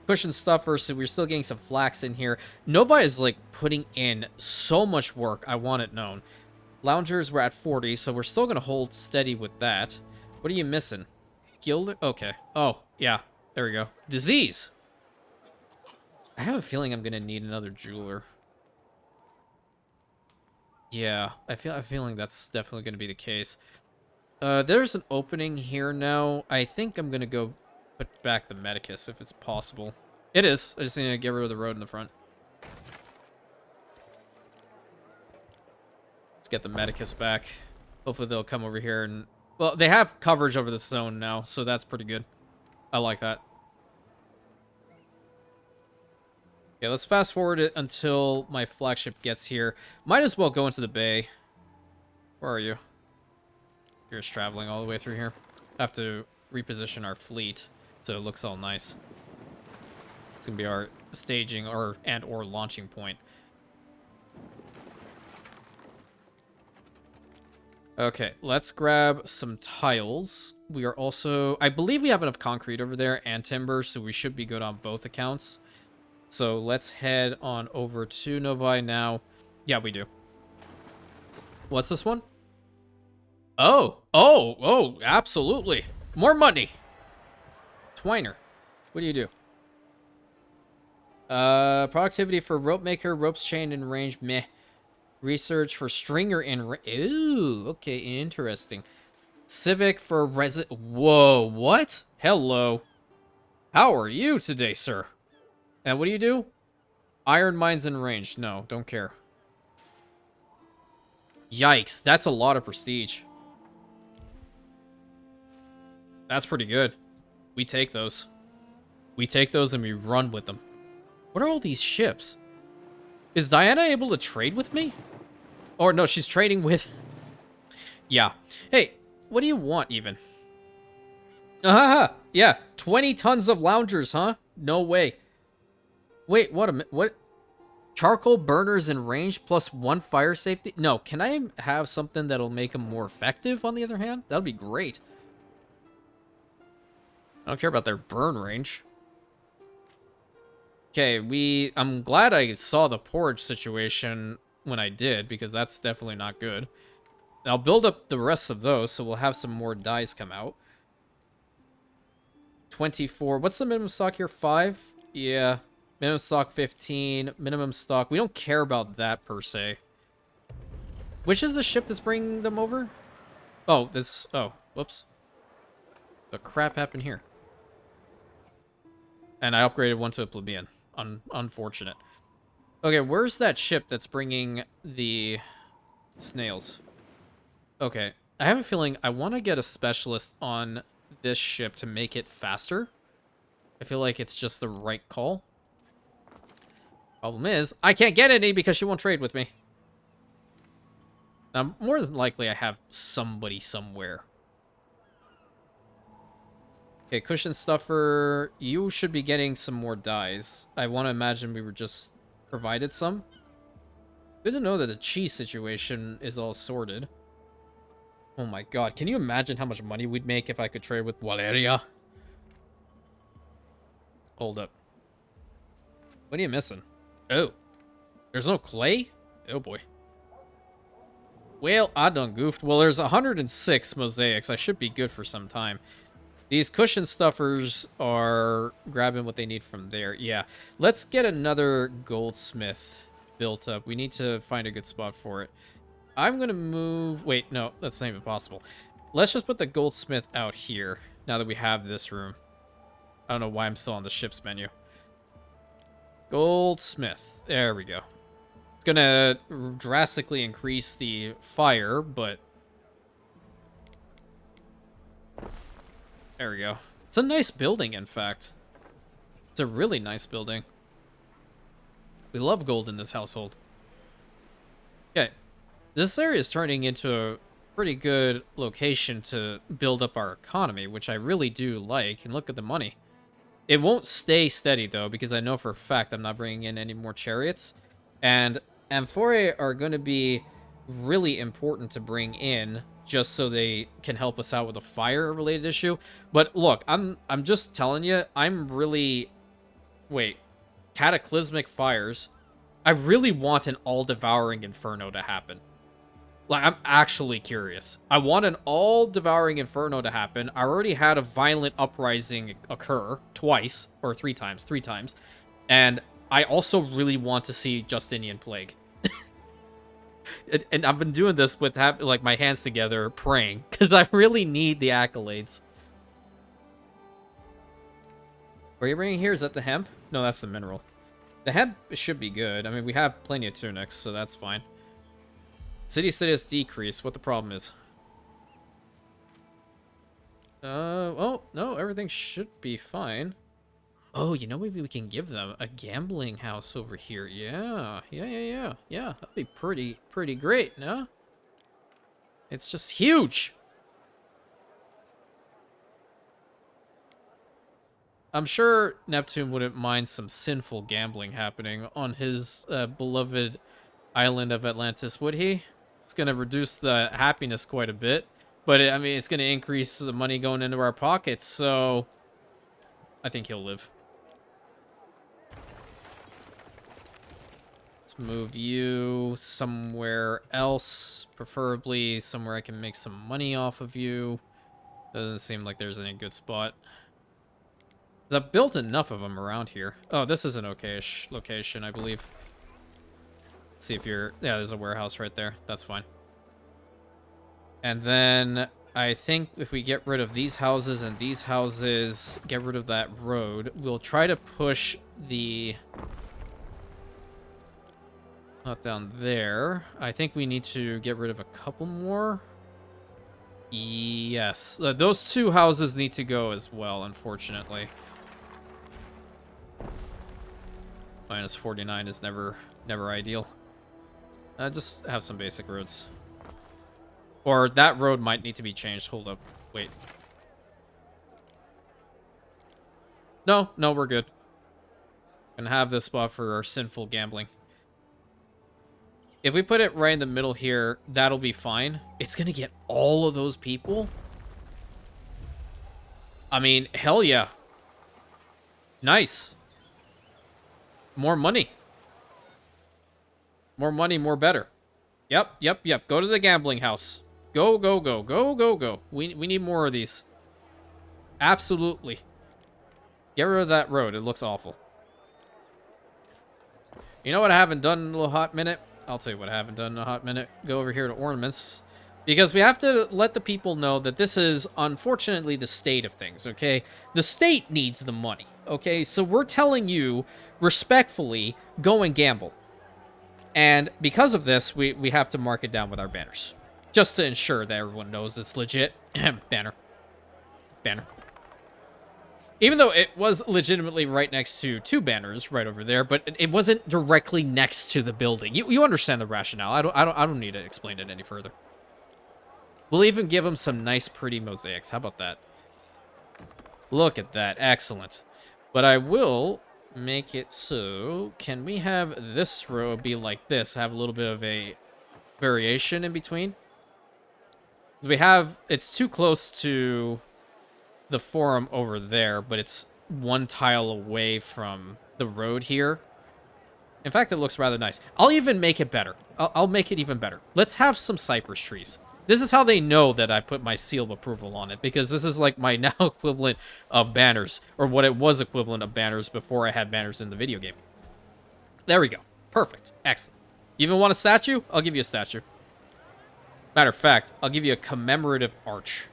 pushing stuffer, so we're still getting some flax in here. Nova is like putting in so much work, I want it known. Loungers were at 40, so we're still gonna hold steady with that. What are you missing? Gilder? Okay. Oh, yeah, there we go. Disease! I have a feeling I'm gonna need another jeweler. Yeah, I have a feeling that's definitely gonna be the case. There's an opening here now. I think I'm gonna go put back the Medicus if it's possible. It is. I just need to get rid of the road in the front. Let's get the Medicus back. Hopefully they'll come over here and... Well, they have coverage over the zone now, so that's pretty good. I like that. Yeah, let's fast forward it until my flagship gets here. Might as well go into the bay. Where are you? You're just traveling all the way through here. Have to reposition our fleet so it looks all nice. It's gonna be our staging or launching point. Okay, let's grab some tiles. We are also... I believe we have enough concrete over there and timber, so we should be good on both accounts. So let's head on over to Novi now. Yeah, we do. What's this one? Oh, absolutely. More money. Twiner. What do you do? Productivity for rope maker, ropes chained in range, meh. Research for stringer in ooh, okay, interesting. Civic for whoa, what? Hello. How are you today, sir? And what do you do? Iron mines in range. No, don't care. Yikes, that's a lot of prestige. That's pretty good. We take those. We take those and we run with them. What are all these ships? Is Diana able to trade with me? Or no, she's trading with... Yeah. Hey, what do you want even? Yeah, 20 tons of loungers, huh? No way. Wait, what? Charcoal burners in range plus 1 fire safety? No, can I have something that'll make them more effective on the other hand? That'd be great. I don't care about their burn range. Okay, I'm glad I saw the porridge situation when I did, because that's definitely not good. And I'll build up the rest of those, so we'll have some more dyes come out. 24. What's the minimum stock here? 5? Yeah. Minimum stock 15. Minimum stock. We don't care about that per se. Which is the ship that's bringing them over? Oh, this... Oh, whoops. The crap happened here? And I upgraded one to a plebeian. Unfortunate. Okay, where's that ship that's bringing the snails? Okay, I have a feeling I want to get a specialist on this ship to make it faster. I feel like it's just the right call. Problem is, I can't get any because she won't trade with me. Now, more than likely, I have somebody somewhere. Okay, cushion stuffer. You should be getting some more dyes. I want to imagine we were just provided some. Good to know that the cheese situation is all sorted. Oh my god, can you imagine how much money we'd make if I could trade with Valeria? Hold up. What are you missing? Oh. There's no clay? Oh boy. Well, I done goofed. Well, there's 106 mosaics. I should be good for some time. These cushion stuffers are grabbing what they need from there. Yeah. Let's get another goldsmith built up. We need to find a good spot for it. I'm going to move... Wait, no. That's not even possible. Let's just put the goldsmith out here now that we have this room. I don't know why I'm still on the ship's menu. Goldsmith. There we go. It's going to drastically increase the fire, but... There we go. It's a nice building, in fact. It's a really nice building. We love gold in this household. Okay. This area is turning into a pretty good location to build up our economy, which I really do like. And look at the money. It won't stay steady, though, because I know for a fact I'm not bringing in any more chariots. And amphorae are going to be really important to bring in, just so they can help us out with a fire-related issue. But look, I'm just telling you, I'm really... Wait. Cataclysmic fires. I really want an all-devouring inferno to happen. Like, I'm actually curious. I want an all-devouring inferno to happen. I already had a violent uprising occur twice, or three times. And I also really want to see Justinian Plague. And I've been doing this with like my hands together praying because I really need the accolades. What are you bringing here? Is that the hemp? No, that's the mineral. The hemp should be good. I mean, we have plenty of tunics, so that's fine. City status decrease. What the problem is? Oh, no, everything should be fine. Oh, you know, maybe we can give them a gambling house over here. Yeah, yeah. That'd be pretty great, no? It's just huge. I'm sure Neptune wouldn't mind some sinful gambling happening on his beloved island of Atlantis, would he? It's gonna reduce the happiness quite a bit, but I mean, it's gonna increase the money going into our pockets, so I think he'll live. Let's move you somewhere else, preferably somewhere I can make some money off of you. Doesn't seem like there's any good spot. I've built enough of them around here. Oh, this is an okay-ish location, I believe. Let's see if you're... Yeah, there's a warehouse right there. That's fine. And then I think if we get rid of these houses and these houses, get rid of that road, we'll try to push the... Not down there. I think we need to get rid of a couple more. Yes. Those two houses need to go as well, unfortunately. Minus 49 is never ideal. Just have some basic roads. Or that road might need to be changed. Hold up. Wait. No, we're good. Gonna have this spot for our sinful gambling. If we put it right in the middle here, that'll be fine. It's gonna get all of those people. I mean, hell yeah. Nice. More money. More money, more better. Yep. Go to the gambling house. Go. We need more of these. Absolutely. Get rid of that road. It looks awful. You know what I haven't done in a little hot minute? I'll tell you what I haven't done in a hot minute. Go over here to ornaments. Because we have to let the people know that this is, unfortunately, the state of things, okay? The state needs the money, okay? So we're telling you, respectfully, go and gamble. And because of this, we have to mark it down with our banners. Just to ensure that everyone knows it's legit. Banner. Even though it was legitimately right next to two banners right over there, but it wasn't directly next to the building. You understand the rationale. I don't need to explain it any further. We'll even give them some nice, pretty mosaics. How about that? Look at that. Excellent. But I will make it so... Can we have this row be like this? Have a little bit of a variation in between? Because we have... It's too close to the forum over there, but it's one tile away from the road here. In fact, it looks rather nice. I'll even make it better. I'll make it even better. Let's have some cypress trees. This is how they know that I put my seal of approval on it, because this is like my now equivalent of banners, or what it was equivalent of banners before I had banners in the video game. There we go. Perfect. Excellent. You even want a statue? I'll give you a statue. Matter of fact, I'll give you a commemorative arch.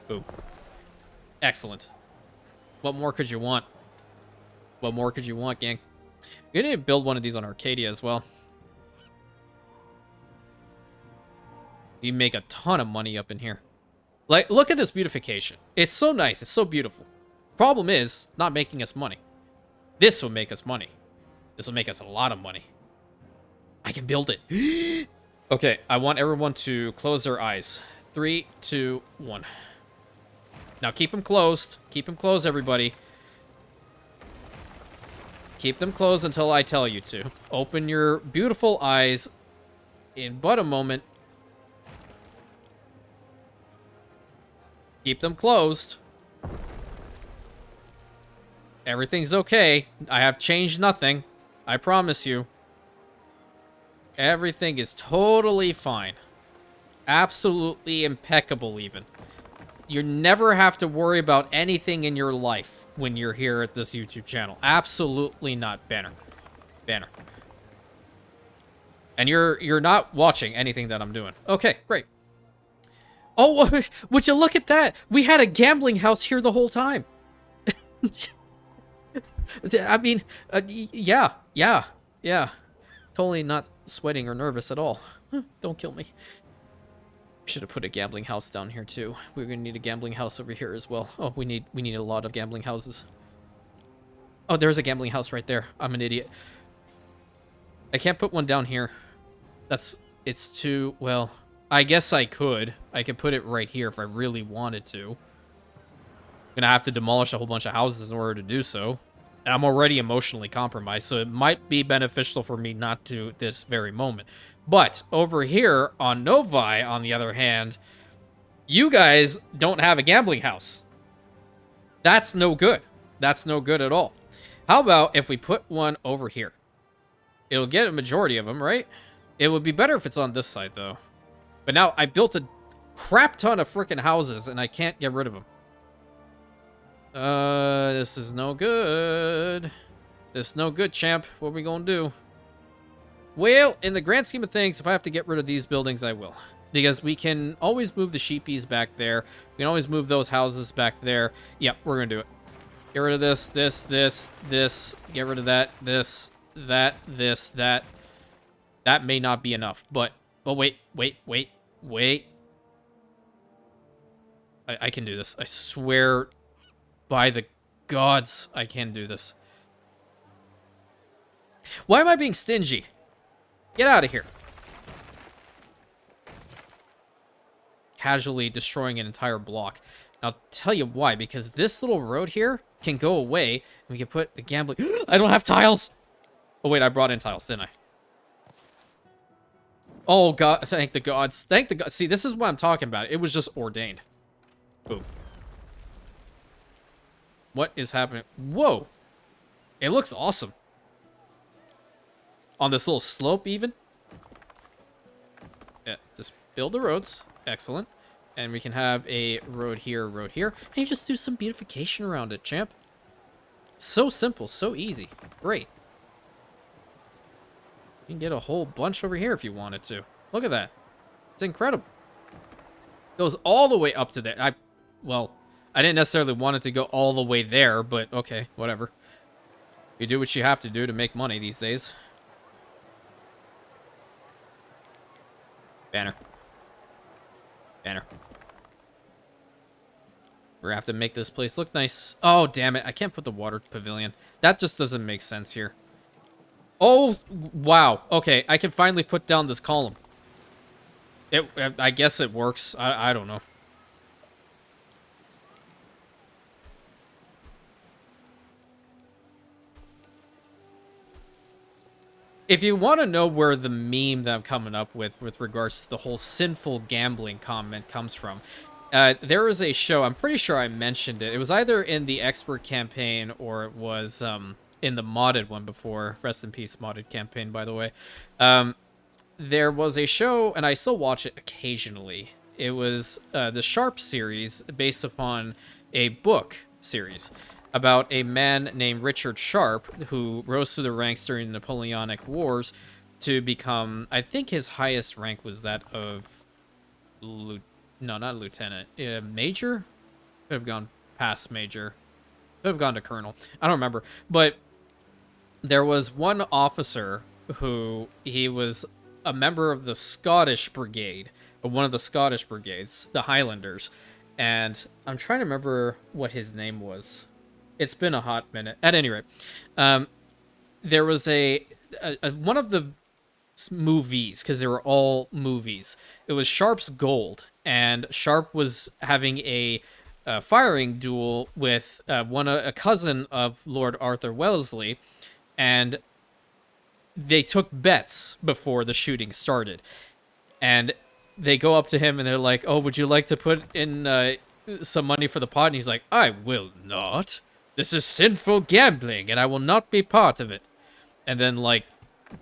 Boom. Excellent. What more could you want? What more could you want, gang? We need to build one of these on Arcadia as well. You make a ton of money up in here. Like, look at this beautification. It's so nice. It's so beautiful. Problem is, not making us money. This will make us money. This will make us a lot of money. I can build it. Okay, I want everyone to close their eyes. 3, 2, 1. Now keep them closed. Keep them closed, everybody. Keep them closed until I tell you to. Open your beautiful eyes in but a moment. Keep them closed. Everything's okay. I have changed nothing. I promise you. Everything is totally fine. Absolutely impeccable, even. You never have to worry about anything in your life when you're here at this YouTube channel. Absolutely not. Banner. And you're not watching anything that I'm doing. Okay, great. Oh, would you look at that? We had a gambling house here the whole time. I mean, yeah. Totally not sweating or nervous at all. Don't kill me. Should have put a gambling house down here too. We're gonna need a gambling house over here as well. Oh, we need a lot of gambling houses. Oh, there's a gambling house right there. I'm an idiot. I can't put one down here. It's too, well, I guess I could. I could put it right here if I really wanted to. I'm gonna have to demolish a whole bunch of houses in order to do so. And I'm already emotionally compromised, so it might be beneficial for me not to this very moment. But over here on Novi, on the other hand, you guys don't have a gambling house. That's no good. That's no good at all. How about if we put one over here? It'll get a majority of them, right? It would be better if it's on this side, though. But now I built a crap ton of freaking houses, and I can't get rid of them. This is no good. This is no good, champ. What are we gonna do? Well, in the grand scheme of things, if I have to get rid of these buildings, I will. Because we can always move the sheepies back there. We can always move those houses back there. Yep, we're gonna do it. Get rid of this, this. Get rid of that, this, that. That may not be enough, but... Oh, wait. I can do this. I swear by the gods, I can do this. Why am I being stingy? Get out of here. Casually destroying an entire block. I'll tell you why, because this little road here can go away, and we can put the gambling... I don't have tiles! Oh, wait, I brought in tiles, didn't I? Oh, God, thank the gods. Thank the gods. See, this is what I'm talking about. It was just ordained. Boom. What is happening? Whoa! It looks awesome. On this little slope, even. Yeah, just build the roads. Excellent. And we can have a road here, and you just do some beautification around it, champ. So simple, so easy. Great. You can get a whole bunch over here if you wanted to. Look at that. It's incredible. Goes all the way up to there. Well, I didn't necessarily want it to go all the way there, but okay, whatever. You do what you have to do to make money these days. Banner. Banner. We're gonna have to make this place look nice. Oh, damn it. I can't put the water pavilion. That just doesn't make sense here. Oh, wow. Okay, I can finally put down this column. I guess it works. I don't know. If you want to know where the meme that I'm coming up with regards to the whole sinful gambling comment comes from, there is a show, I'm pretty sure I mentioned it. It was either in the expert campaign or it was in the modded one before. Rest in peace, modded campaign, by the way. There was a show, and I still watch it occasionally. It was the Sharp series, based upon a book series about a man named Richard Sharp, who rose through the ranks during the Napoleonic Wars to become, I think his highest rank was that of, no, not lieutenant, major? Could have gone past major. Could have gone to colonel. I don't remember. But there was one officer who, he was a member of the Scottish Brigade, or one of the Scottish Brigades, the Highlanders. And I'm trying to remember what his name was. It's been a hot minute. At any rate, there was a one of the movies, because they were all movies. It was Sharp's Gold, and Sharp was having a firing duel with a cousin of Lord Arthur Wellesley, and they took bets before the shooting started. And they go up to him and they're like, "Oh, would you like to put in some money for the pot?" And he's like, "I will not. This is sinful gambling, and I will not be part of it." And then, like,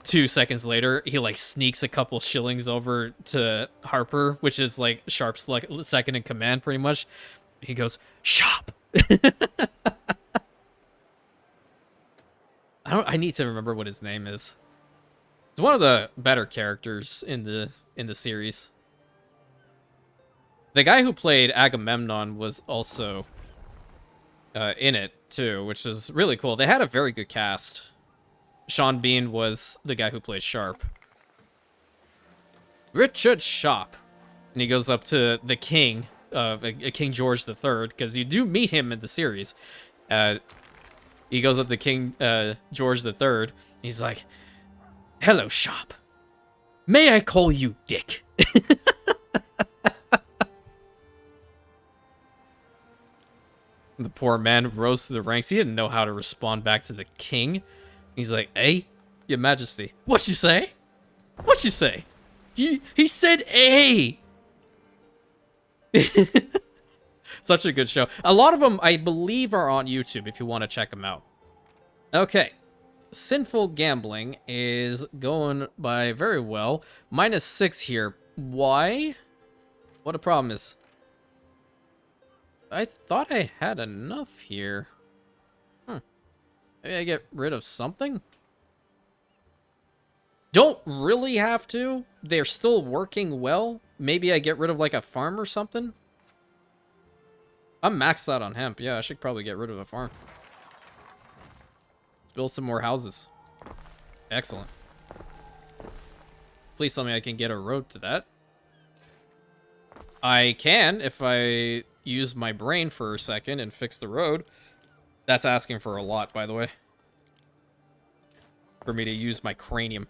2 seconds later, he, like, sneaks a couple shillings over to Harper, which is, like, Sharp's, like, second in command, pretty much. He goes, "Sharp!" I need to remember what his name is. He's one of the better characters in the series. The guy who played Agamemnon was also in it too, which is really cool. They had a very good cast. Sean Bean was the guy who played Sharp. Richard Sharp. And he goes up to the king, King George the Third, because you do meet him in the series. He goes up to King George the Third. He's like, "Hello, shop. May I call you Dick?" The poor man rose to the ranks. He didn't know how to respond back to the king. He's like, "Hey, your majesty. What you say? What you say?" He said, "Hey." Such a good show. A lot of them, I believe, are on YouTube if you want to check them out. Okay. Sinful Gambling is going by very well. -6 here. Why? What a problem is. I thought I had enough here. Maybe I get rid of something? Don't really have to. They're still working well. Maybe I get rid of like a farm or something. I'm maxed out on hemp. Yeah, I should probably get rid of a farm. Build some more houses. Excellent. Please tell me I can get a road to that. I can if I use my brain for a second and fix the road. That's asking for a lot, by the way. For me to use my cranium.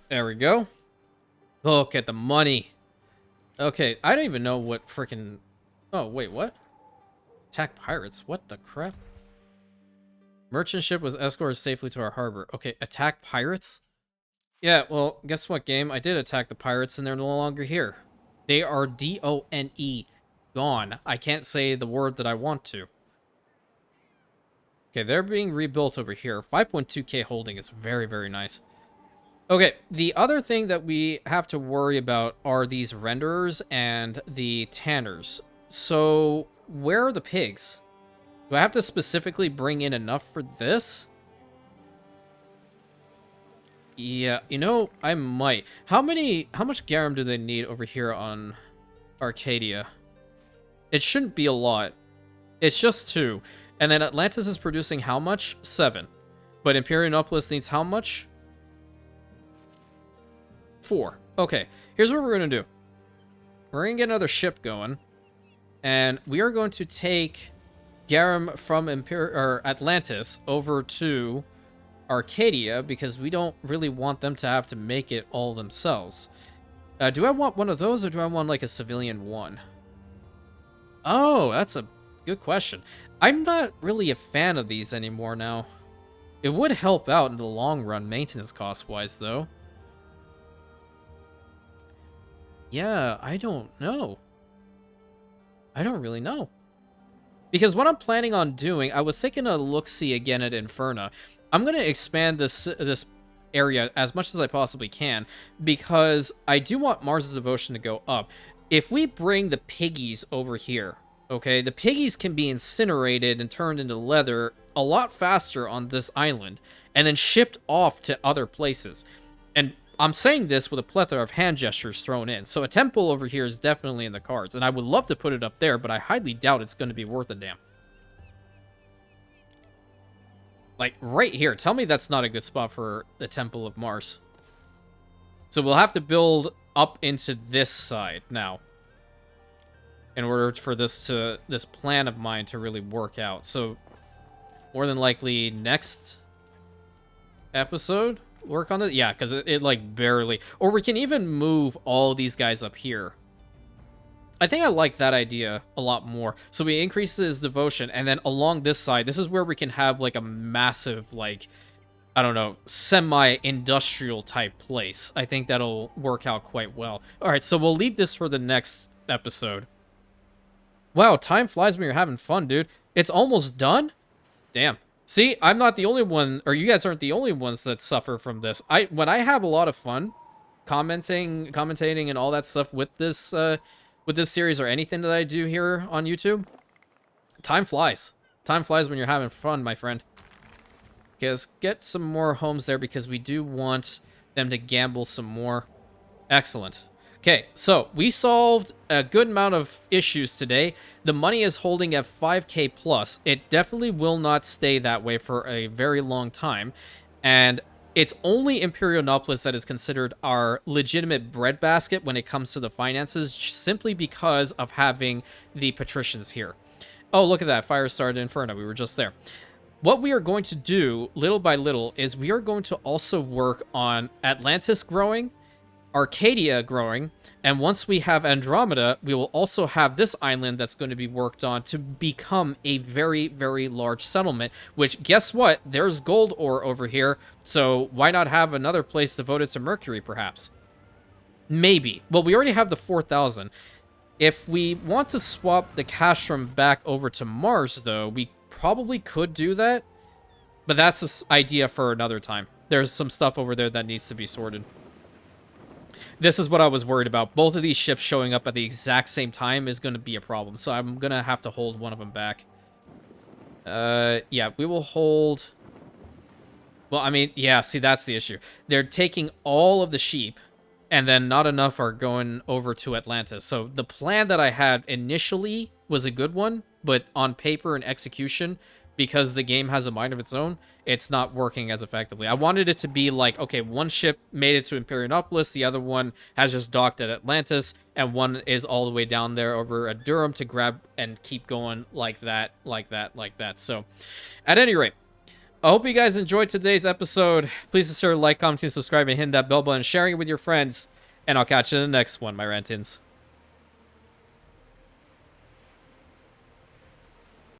There we go. Look at the money. Okay, I don't even know what freaking... Oh, wait, what? Attack pirates. What the crap? Merchant ship was escorted safely to our harbor. Okay, attack pirates? Yeah, well, guess what, game? I did attack the pirates and they're no longer here. They are D-O-N-E. Gone. I can't say the word that I want to. Okay, they're being rebuilt over here. 5.2k holding is very, very nice. Okay, the other thing that we have to worry about are these renderers and the tanners. So, where are the pigs? Do I have to specifically bring in enough for this? Yeah, you know, I might. How much garum do they need over here on Arcadia? It shouldn't be a lot. It's just 2. And then Atlantis is producing how much? 7. But Imperiumopolis needs how much? 4. Okay, here's what we're going to do. We're going to get another ship going. And we are going to take garum from Atlantis over to Arcadia because we don't really want them to have to make it all themselves. Do I want one of those or do I want like a civilian one? Oh, that's a good question. I'm not really a fan of these anymore now. It would help out in the long run, maintenance cost-wise, though. Yeah, I don't know. I don't really know. Because what I'm planning on doing, I was taking a look-see again at Inferna. I'm going to expand this area as much as I possibly can because I do want Mars' devotion to go up. If we bring the piggies over here, okay, the piggies can be incinerated and turned into leather a lot faster on this island and then shipped off to other places. And I'm saying this with a plethora of hand gestures thrown in. So a temple over here is definitely in the cards. And I would love to put it up there, but I highly doubt it's going to be worth a damn. Like, right here. Tell me that's not a good spot for the Temple of Mars. So we'll have to build up into this side now. In order for this plan of mine to really work out. So, more than likely, next episode, work on it. Yeah, because it like barely... Or we can even move all these guys up here. I think I like that idea a lot more. So we increase his devotion, and then along this side, this is where we can have like a massive, like, I don't know, semi-industrial type place. I think that'll work out quite well. All right, so we'll leave this for the next episode. Wow, time flies when you're having fun, dude. It's almost done? Damn. See, I'm not the only one, or you guys aren't the only ones that suffer from this. When I have a lot of fun commentating and all that stuff with this series or anything that I do here on YouTube, time flies. Time flies when you're having fun, my friend. Okay, let's get some more homes there because we do want them to gamble some more. Excellent. Okay, so we solved a good amount of issues today. The money is holding at 5k plus. It definitely will not stay that way for a very long time. And It's only Imperionopolis that is considered our legitimate breadbasket when it comes to the finances, simply because of having the patricians here. Oh, look at that. Fire started Inferno. We were just there. What we are going to do, little by little, is we are going to also work on Atlantis growing, Arcadia growing, and once we have Andromeda, we will also have this island that's going to be worked on to become a very, very large settlement, which, guess what? There's gold ore over here, so why not have another place devoted to Mercury, perhaps? Maybe. Well, we already have the 4,000. If we want to swap the Castrum back over to Mars, though, we probably could do that, but that's an idea for another time. There's some stuff over there that needs to be sorted. This is what I was worried about. Both of these ships showing up at the exact same time is going to be a problem, so I'm going to have to hold one of them back. Yeah, we will hold... Well, I mean, yeah, see, that's the issue. They're taking all of the sheep, and then not enough are going over to Atlantis. So the plan that I had initially was a good one, but on paper and execution, because the game has a mind of its own, it's not working as effectively. I wanted it to be like, okay, one ship made it to Imperionopolis, the other one has just docked at Atlantis, and one is all the way down there over at Durham to grab and keep going like that, like that, like that. So, at any rate, I hope you guys enjoyed today's episode. Please consider like, commenting, subscribing, hitting that bell button, sharing it with your friends, and I'll catch you in the next one, my Rantins.